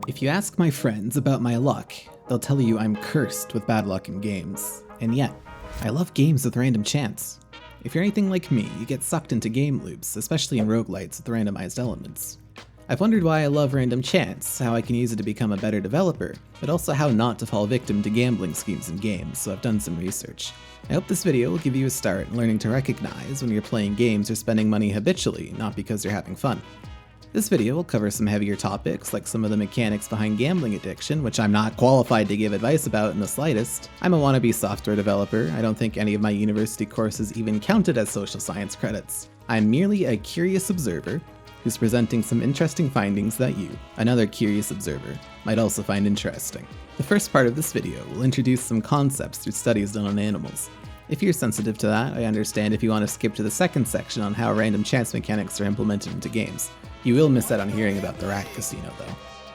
If you ask my friends about my luck, they'll tell you I'm cursed with bad luck in games. And yet, I love games with random chance. If you're anything like me, you get sucked into game loops, especially in roguelites with randomized elements. I've wondered why I love random chance, how I can use it to become a better developer, but also how not to fall victim to gambling schemes in games, so I've done some research. I hope this video will give you a start in learning to recognize when you're playing games or spending money habitually, not because you're having fun. This video will cover some heavier topics, like some of the mechanics behind gambling addiction, which I'm not qualified to give advice about in the slightest. I'm a wannabe software developer. I don't think any of my university courses even counted as social science credits. I'm merely a curious observer who's presenting some interesting findings that you, another curious observer, might also find interesting. The first part of this video will introduce some concepts through studies done on animals. If you're sensitive to that, I understand if you want to skip to the second section on how random chance mechanics are implemented into games. You will miss out on hearing about the rat casino, though.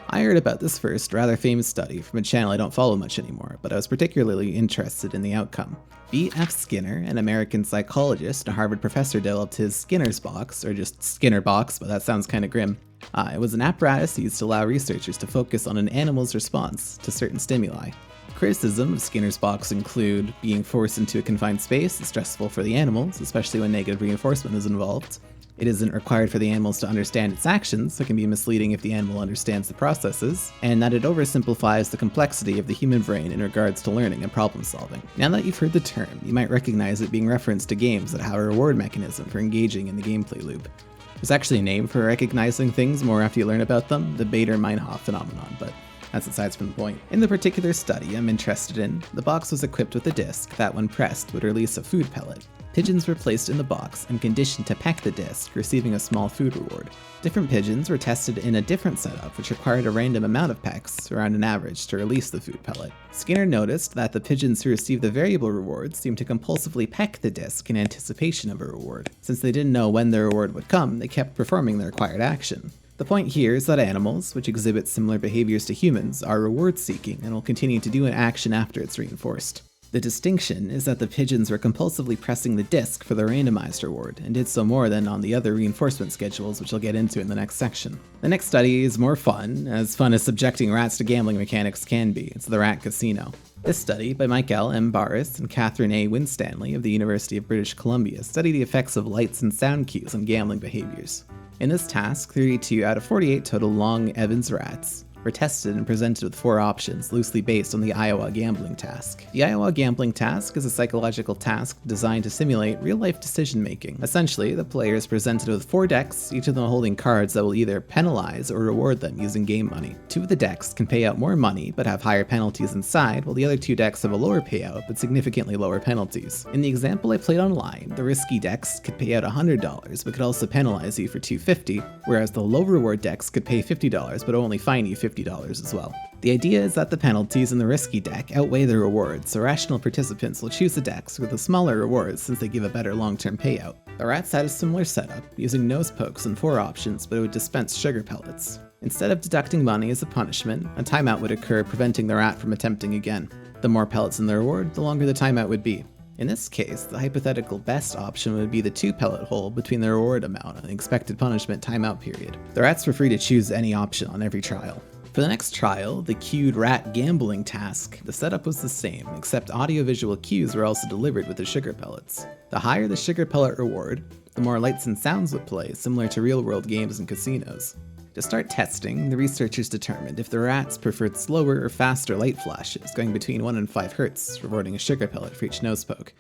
I heard about this first, rather famous study from a channel I don't follow much anymore, but I was particularly interested in the outcome. B.F. Skinner, an American psychologist and Harvard professor, developed his Skinner's box, or just Skinner box, but that sounds kinda grim. It was an apparatus used to allow researchers to focus on an animal's response to certain stimuli. Criticism of Skinner's box include being forced into a confined space is stressful for the animals, especially when negative reinforcement is involved. It isn't required for the animals to understand its actions, so it can be misleading if the animal understands the processes, and that it oversimplifies the complexity of the human brain in regards to learning and problem solving. Now that you've heard the term, you might recognize it being referenced to games that have a reward mechanism for engaging in the gameplay loop. There's actually a name for recognizing things more after you learn about them, the Bader-Meinhof phenomenon, but that's aside from the point. In the particular study I'm interested in, the box was equipped with a disc that, when pressed, would release a food pellet. Pigeons were placed in the box and conditioned to peck the disc, receiving a small food reward. Different pigeons were tested in a different setup, which required a random amount of pecks, around an average, to release the food pellet. Skinner noticed that the pigeons who received the variable reward seemed to compulsively peck the disc in anticipation of a reward. Since they didn't know when the reward would come, they kept performing the required action. The point here is that animals, which exhibit similar behaviors to humans, are reward-seeking and will continue to do an action after it's reinforced. The distinction is that the pigeons were compulsively pressing the disc for the randomized reward, and did so more than on the other reinforcement schedules, which I'll get into in the next section. The next study is more fun as subjecting rats to gambling mechanics can be. It's the rat casino. This study, by Michael M. Barris and Catherine A. Winstanley of the University of British Columbia, studied the effects of lights and sound cues on gambling behaviors. In this task, 32 out of 48 total Long Evans rats were tested and presented with 4 options, loosely based on the Iowa gambling task. The Iowa gambling task is a psychological task designed to simulate real-life decision-making. Essentially, the player is presented with 4 decks, each of them holding cards that will either penalize or reward them using game money. 2 of the decks can pay out more money but have higher penalties inside, while the other 2 decks have a lower payout but significantly lower penalties. In the example I played online, the risky decks could pay out $100 but could also penalize you for $250, whereas the low reward decks could pay $50 but only fine you $50 as well. The idea is that the penalties in the risky deck outweigh the rewards, so rational participants will choose the decks with the smaller rewards since they give a better long-term payout. The rats had a similar setup, using nose pokes and 4 options, but it would dispense sugar pellets. Instead of deducting money as a punishment, a timeout would occur, preventing the rat from attempting again. The more pellets in the reward, the longer the timeout would be. In this case, the hypothetical best option would be the 2 pellet hole between the reward amount and the expected punishment timeout period. The rats were free to choose any option on every trial. For the next trial, the cued rat gambling task, the setup was the same, except audiovisual cues were also delivered with the sugar pellets. The higher the sugar pellet reward, the more lights and sounds would play, similar to real-world games and casinos. To start testing, the researchers determined if the rats preferred slower or faster light flashes, going between 1 and 5 Hz, rewarding a sugar pellet for each nose poke.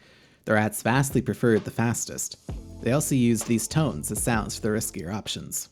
The rats vastly preferred the fastest. They also used these tones as sounds for the riskier options.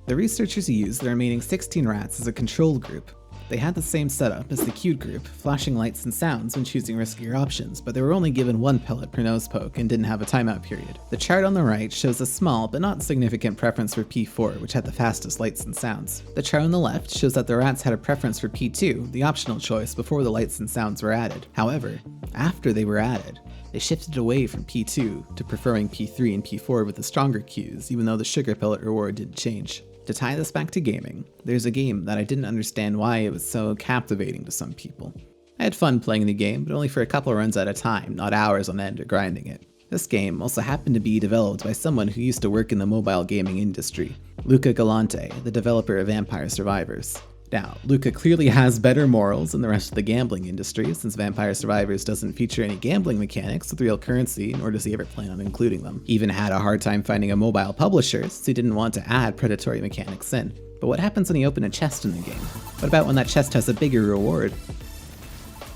The researchers used the remaining 16 rats as a control group. They had the same setup as the cued group, flashing lights and sounds when choosing riskier options, but they were only given 1 pellet per nose poke and didn't have a timeout period. The chart on the right shows a small but not significant preference for P4, which had the fastest lights and sounds. The chart on the left shows that the rats had a preference for P2, the optional choice, before the lights and sounds were added. However, after they were added, they shifted away from P2 to preferring P3 and P4 with the stronger cues, even though the sugar pellet reward didn't change. To tie this back to gaming, there's a game that I didn't understand why it was so captivating to some people. I had fun playing the game, but only for a couple runs at a time, not hours on end or grinding it. This game also happened to be developed by someone who used to work in the mobile gaming industry, Luca Galante, the developer of Vampire Survivors. Now, Luca clearly has better morals than the rest of the gambling industry, since Vampire Survivors doesn't feature any gambling mechanics with real currency, nor does he ever plan on including them. He even had a hard time finding a mobile publisher, since he didn't want to add predatory mechanics in. But what happens when you open a chest in the game? What about when that chest has a bigger reward?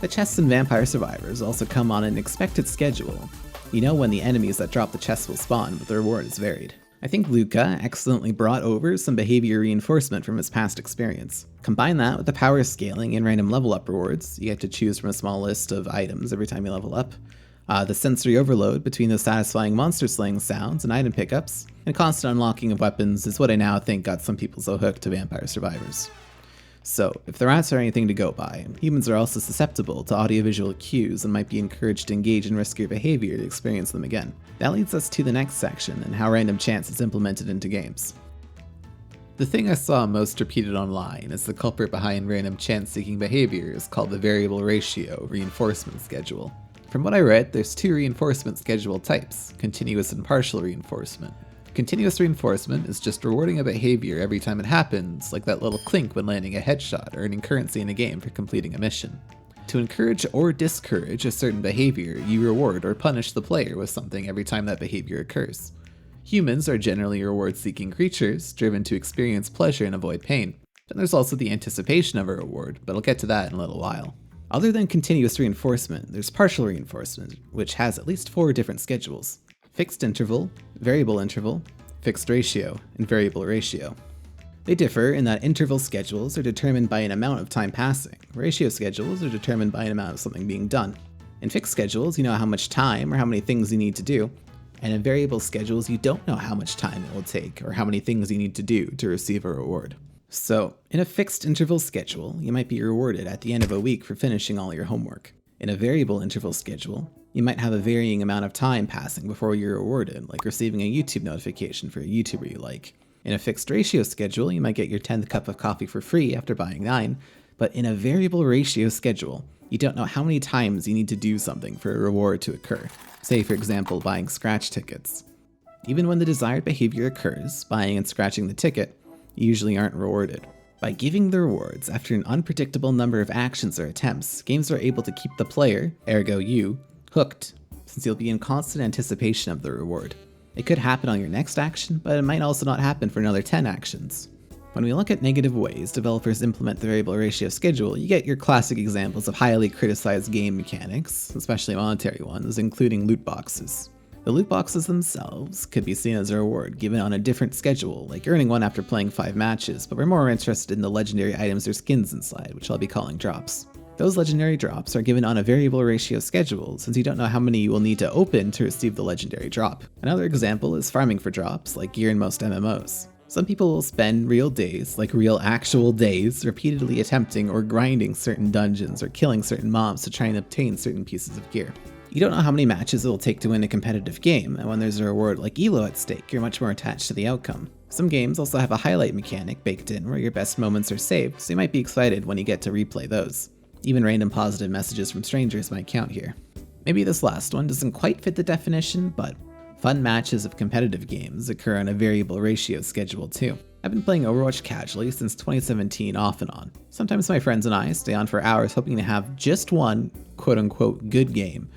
The chests in Vampire Survivors also come on an expected schedule. You know when the enemies that drop the chests will spawn, but the reward is varied. I think Luca excellently brought over some behavior reinforcement from his past experience. Combine that with the power scaling and random level up rewards, you get to choose from a small list of items every time you level up, the sensory overload between the satisfying monster slaying sounds and item pickups, and constant unlocking of weapons is what I now think got some people so hooked to Vampire Survivors. So, if the rats are anything to go by, humans are also susceptible to audiovisual cues and might be encouraged to engage in riskier behavior to experience them again. That leads us to the next section and how random chance is implemented into games. The thing I saw most repeated online as the culprit behind random chance-seeking behavior is called the variable ratio reinforcement schedule. From what I read, there's two reinforcement schedule types, continuous and partial reinforcement. Continuous reinforcement is just rewarding a behavior every time it happens, like that little clink when landing a headshot or earning currency in a game for completing a mission. To encourage or discourage a certain behavior, you reward or punish the player with something every time that behavior occurs. Humans are generally reward-seeking creatures, driven to experience pleasure and avoid pain. Then there's also the anticipation of a reward, but I'll get to that in a little while. Other than continuous reinforcement, there's partial reinforcement, which has at least 4 different schedules: fixed interval, variable interval, fixed ratio, and variable ratio. They differ in that interval schedules are determined by an amount of time passing, ratio schedules are determined by an amount of something being done. In fixed schedules, you know how much time or how many things you need to do, and in variable schedules, you don't know how much time it will take or how many things you need to do to receive a reward. So, in a fixed interval schedule, you might be rewarded at the end of a week for finishing all your homework. In a variable interval schedule, you might have a varying amount of time passing before you're rewarded, like receiving a YouTube notification for a YouTuber you like. In a fixed ratio schedule, you might get your 10th cup of coffee for free after buying 9, but in a variable ratio schedule, you don't know how many times you need to do something for a reward to occur. Say, for example, buying scratch tickets. Even when the desired behavior occurs, buying and scratching the ticket, you usually aren't rewarded. By giving the rewards after an unpredictable number of actions or attempts, games are able to keep the player, ergo you, hooked, since you'll be in constant anticipation of the reward. It could happen on your next action, but it might also not happen for another 10 actions. When we look at negative ways developers implement the variable ratio schedule, you get your classic examples of highly criticized game mechanics, especially monetary ones, including loot boxes. The loot boxes themselves could be seen as a reward given on a different schedule, like earning one after playing 5 matches, but we're more interested in the legendary items or skins inside, which I'll be calling drops. Those legendary drops are given on a variable ratio schedule, since you don't know how many you will need to open to receive the legendary drop. Another example is farming for drops, like gear in most MMOs. Some people will spend real days, like real actual days, repeatedly attempting or grinding certain dungeons or killing certain mobs to try and obtain certain pieces of gear. You don't know how many matches it will take to win a competitive game, and when there's a reward like Elo at stake, you're much more attached to the outcome. Some games also have a highlight mechanic baked in where your best moments are saved, so you might be excited when you get to replay those. Even random positive messages from strangers might count here. Maybe this last one doesn't quite fit the definition, but fun matches of competitive games occur on a variable ratio schedule too. I've been playing Overwatch casually since 2017 off and on. Sometimes my friends and I stay on for hours hoping to have just one quote-unquote good game,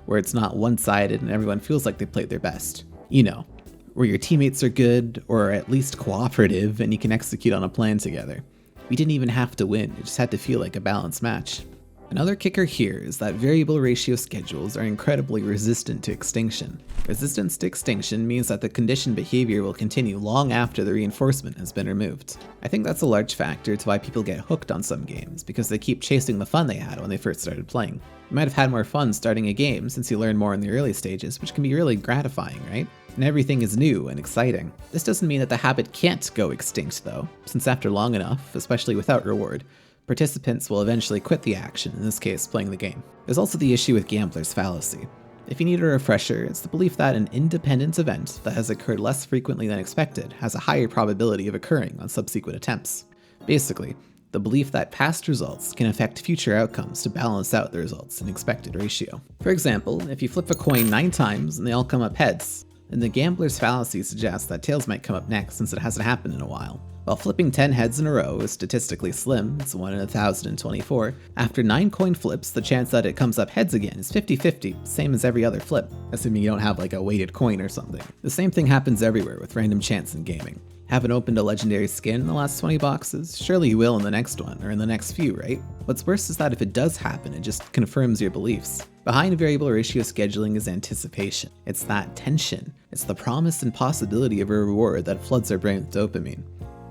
where it's not one-sided and everyone feels like they played their best. You know, where your teammates are good or at least cooperative and you can execute on a plan together. We didn't even have to win, it just had to feel like a balanced match. Another kicker here is that variable ratio schedules are incredibly resistant to extinction. Resistance to extinction means that the conditioned behavior will continue long after the reinforcement has been removed. I think that's a large factor to why people get hooked on some games, because they keep chasing the fun they had when they first started playing. You might have had more fun starting a game since you learn more in the early stages, which can be really gratifying, right? And everything is new and exciting. This doesn't mean that the habit can't go extinct though, since after long enough, especially without reward, participants will eventually quit the action, in this case playing the game. There's also the issue with gambler's fallacy. If you need a refresher, it's the belief that an independent event that has occurred less frequently than expected has a higher probability of occurring on subsequent attempts. Basically, the belief that past results can affect future outcomes to balance out the results in expected ratio. For example, if you flip a coin 9 times and they all come up heads, then the gambler's fallacy suggests that tails might come up next since it hasn't happened in a while. While flipping 10 heads in a row is statistically slim, it's 1 in 1,024, after 9 coin flips, the chance that it comes up heads again is 50-50, same as every other flip, assuming you don't have like a weighted coin or something. The same thing happens everywhere with random chance in gaming. Haven't opened a legendary skin in the last 20 boxes? Surely you will in the next one, or in the next few, right? What's worse is that if it does happen, it just confirms your beliefs. Behind variable ratio scheduling is anticipation. It's that tension. It's the promise and possibility of a reward that floods our brain with dopamine.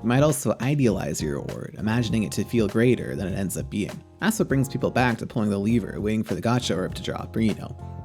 You might also idealize your reward, imagining it to feel greater than it ends up being. That's what brings people back to pulling the lever, waiting for the gotcha orb to drop, or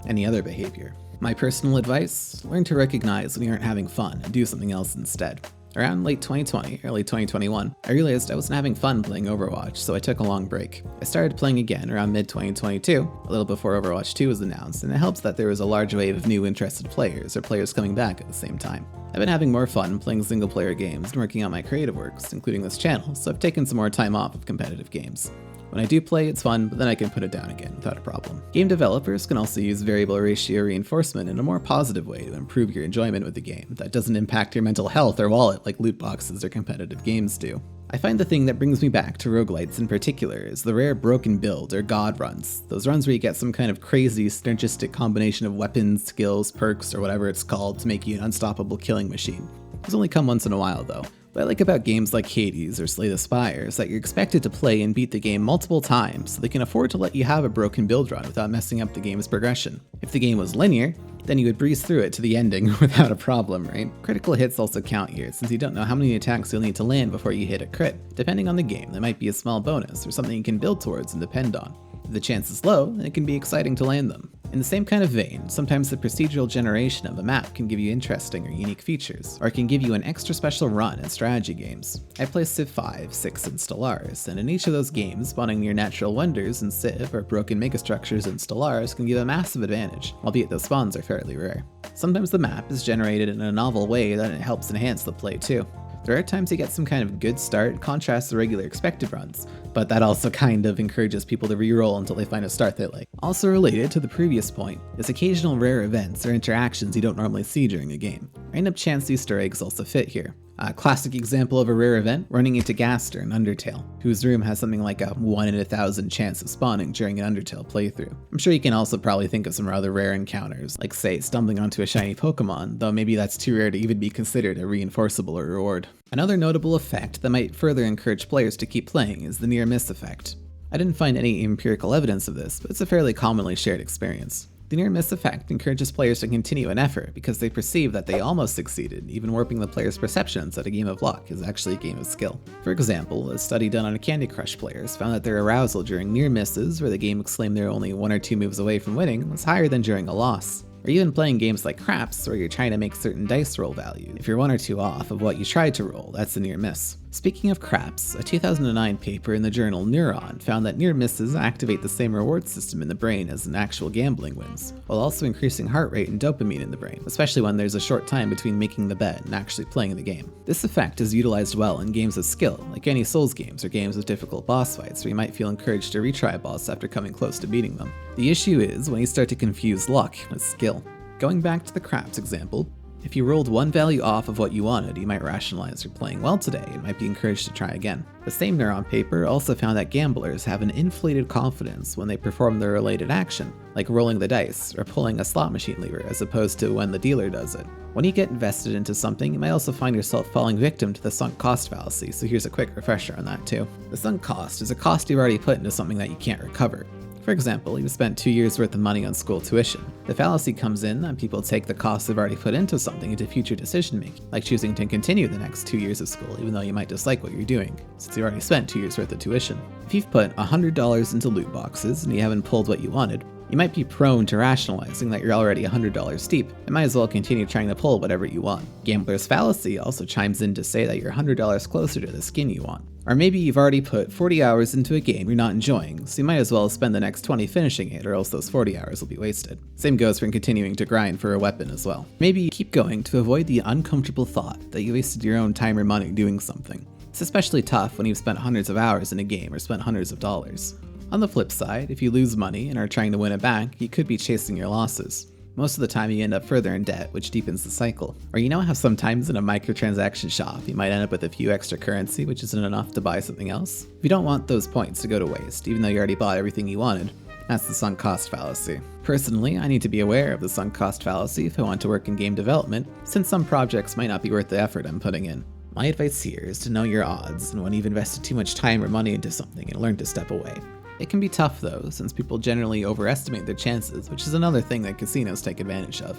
any other behavior. My personal advice? Learn to recognize when you aren't having fun and do something else instead. Around late 2020, early 2021, I realized I wasn't having fun playing Overwatch, so I took a long break. I started playing again around mid-2022, a little before Overwatch 2 was announced, and it helps that there was a large wave of new interested players, or players coming back at the same time. I've been having more fun playing single-player games and working on my creative works, including this channel, so I've taken some more time off of competitive games. When I do play, it's fun, but then I can put it down again without a problem. Game developers can also use variable ratio reinforcement in a more positive way to improve your enjoyment with the game that doesn't impact your mental health or wallet like loot boxes or competitive games do. I find the thing that brings me back to roguelites in particular is the rare broken build or god runs, those runs where you get some kind of crazy synergistic combination of weapons, skills, perks, or whatever it's called to make you an unstoppable killing machine. Those only come once in a while though. What I like about games like Hades or Slay the Spire is that you're expected to play and beat the game multiple times, so they can afford to let you have a broken build run without messing up the game's progression. If the game was linear, then you would breeze through it to the ending without a problem, right? Critical hits also count here, since you don't know how many attacks you'll need to land before you hit a crit. Depending on the game, that might be a small bonus or something you can build towards and depend on. If the chance is low, then it can be exciting to land them. In the same kind of vein, sometimes the procedural generation of a map can give you interesting or unique features, or it can give you an extra special run in strategy games. I play Civ 5, 6, and Stellaris, and in each of those games, spawning near natural wonders in Civ or broken megastructures in Stellaris can give a massive advantage, albeit those spawns are fairly rare. Sometimes the map is generated in a novel way that it helps enhance the play too. There are times you get some kind of good start, contrasts the regular expected runs, but that also kind of encourages people to reroll until they find a start they like. Also related to the previous point is occasional rare events or interactions you don't normally see during a game. Random chance Easter eggs also fit here. A classic example of a rare event, running into Gaster in Undertale, whose room has something like a 1 in 1,000 chance of spawning during an Undertale playthrough. I'm sure you can also probably think of some rather rare encounters, like say stumbling onto a shiny Pokemon, though maybe that's too rare to even be considered a reinforceable or reward. Another notable effect that might further encourage players to keep playing is the near miss effect. I didn't find any empirical evidence of this, but it's a fairly commonly shared experience. The near miss effect encourages players to continue an effort because they perceive that they almost succeeded, even warping the player's perceptions that a game of luck is actually a game of skill. For example, a study done on Candy Crush players found that their arousal during near misses, where the game exclaimed they're only 1 or 2 moves away from winning, was higher than during a loss. Or even playing games like Craps, where you're trying to make certain dice roll value. If you're 1 or 2 off of what you tried to roll, that's a near miss. Speaking of Craps, a 2009 paper in the journal Neuron found that near misses activate the same reward system in the brain as in actual gambling wins, while also increasing heart rate and dopamine in the brain, especially when there's a short time between making the bet and actually playing the game. This effect is utilized well in games of skill, like any Souls games or games with difficult boss fights where you might feel encouraged to retry a boss after coming close to beating them. The issue is when you start to confuse luck with skill. Going back to the Craps example, if you rolled 1 value off of what you wanted, you might rationalize you're playing well today and might be encouraged to try again. The same Neuron paper also found that gamblers have an inflated confidence when they perform the related action, like rolling the dice or pulling a slot machine lever as opposed to when the dealer does it. When you get invested into something, you might also find yourself falling victim to the sunk cost fallacy, so here's a quick refresher on that too. The sunk cost is a cost you've already put into something that you can't recover. For example, you've spent 2 years worth of money on school tuition. The fallacy comes in that people take the costs they've already put into something into future decision making, like choosing to continue the next 2 years of school even though you might dislike what you're doing, since you already spent 2 years worth of tuition. If you've put $100 into loot boxes and you haven't pulled what you wanted, you might be prone to rationalizing that you're already $100 deep and might as well continue trying to pull whatever you want. Gambler's fallacy also chimes in to say that you're $100 closer to the skin you want. Or maybe you've already put 40 hours into a game you're not enjoying, so you might as well spend the next 20 finishing it, or else those 40 hours will be wasted. Same goes for continuing to grind for a weapon as well. Maybe you keep going to avoid the uncomfortable thought that you wasted your own time or money doing something. It's especially tough when you've spent hundreds of hours in a game or spent hundreds of dollars. On the flip side, if you lose money and are trying to win it back, you could be chasing your losses. Most of the time you end up further in debt, which deepens the cycle. Or you know how sometimes in a microtransaction shop, you might end up with a few extra currency, which isn't enough to buy something else? If you don't want those points to go to waste, even though you already bought everything you wanted, that's the sunk cost fallacy. Personally, I need to be aware of the sunk cost fallacy if I want to work in game development, since some projects might not be worth the effort I'm putting in. My advice here is to know your odds, and when you've invested too much time or money into something, and learn to step away. It can be tough though, since people generally overestimate their chances, which is another thing that casinos take advantage of.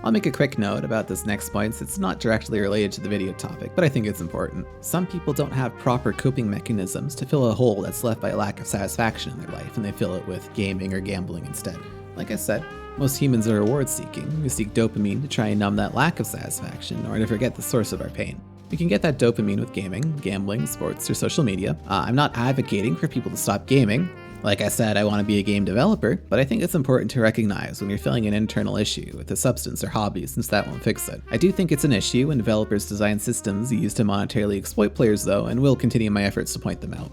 I'll make a quick note about this next point. It's not directly related to the video topic, but I think it's important. Some people don't have proper coping mechanisms to fill a hole that's left by a lack of satisfaction in their life, and they fill it with gaming or gambling instead. Like I said, most humans are reward seeking. We seek dopamine to try and numb that lack of satisfaction or to forget the source of our pain. We can get that dopamine with gaming, gambling, sports, or social media. I'm not advocating for people to stop gaming. Like I said, I want to be a game developer, but I think it's important to recognize when you're feeling an internal issue with a substance or hobby, since that won't fix it. I do think it's an issue when developers design systems used to monetarily exploit players though, and will continue my efforts to point them out.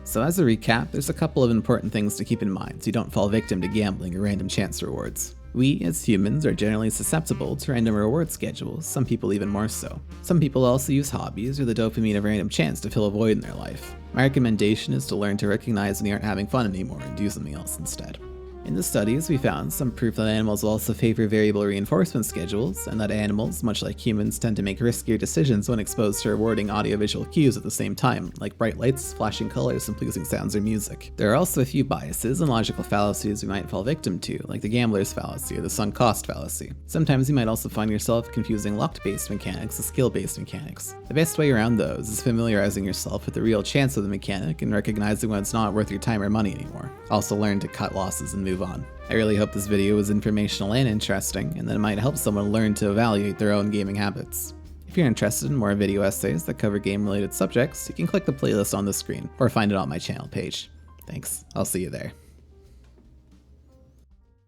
So as a recap, there's a couple of important things to keep in mind so you don't fall victim to gambling or random chance rewards. We, as humans, are generally susceptible to random reward schedules, some people even more so. Some people also use hobbies or the dopamine of random chance to fill a void in their life. My recommendation is to learn to recognize when you aren't having fun anymore and do something else instead. In the studies, we found some proof that animals will also favor variable reinforcement schedules, and that animals, much like humans, tend to make riskier decisions when exposed to rewarding audiovisual cues at the same time, like bright lights, flashing colors, and pleasing sounds or music. There are also a few biases and logical fallacies we might fall victim to, like the gambler's fallacy or the sunk cost fallacy. Sometimes you might also find yourself confusing luck-based mechanics with skill-based mechanics. The best way around those is familiarizing yourself with the real chance of the mechanic and recognizing when it's not worth your time or money anymore. Also learn to cut losses and move on. I really hope this video was informational and interesting, and that it might help someone learn to evaluate their own gaming habits. If you're interested in more video essays that cover game-related subjects, you can click the playlist on the screen, or find it on my channel page. Thanks, I'll see you there.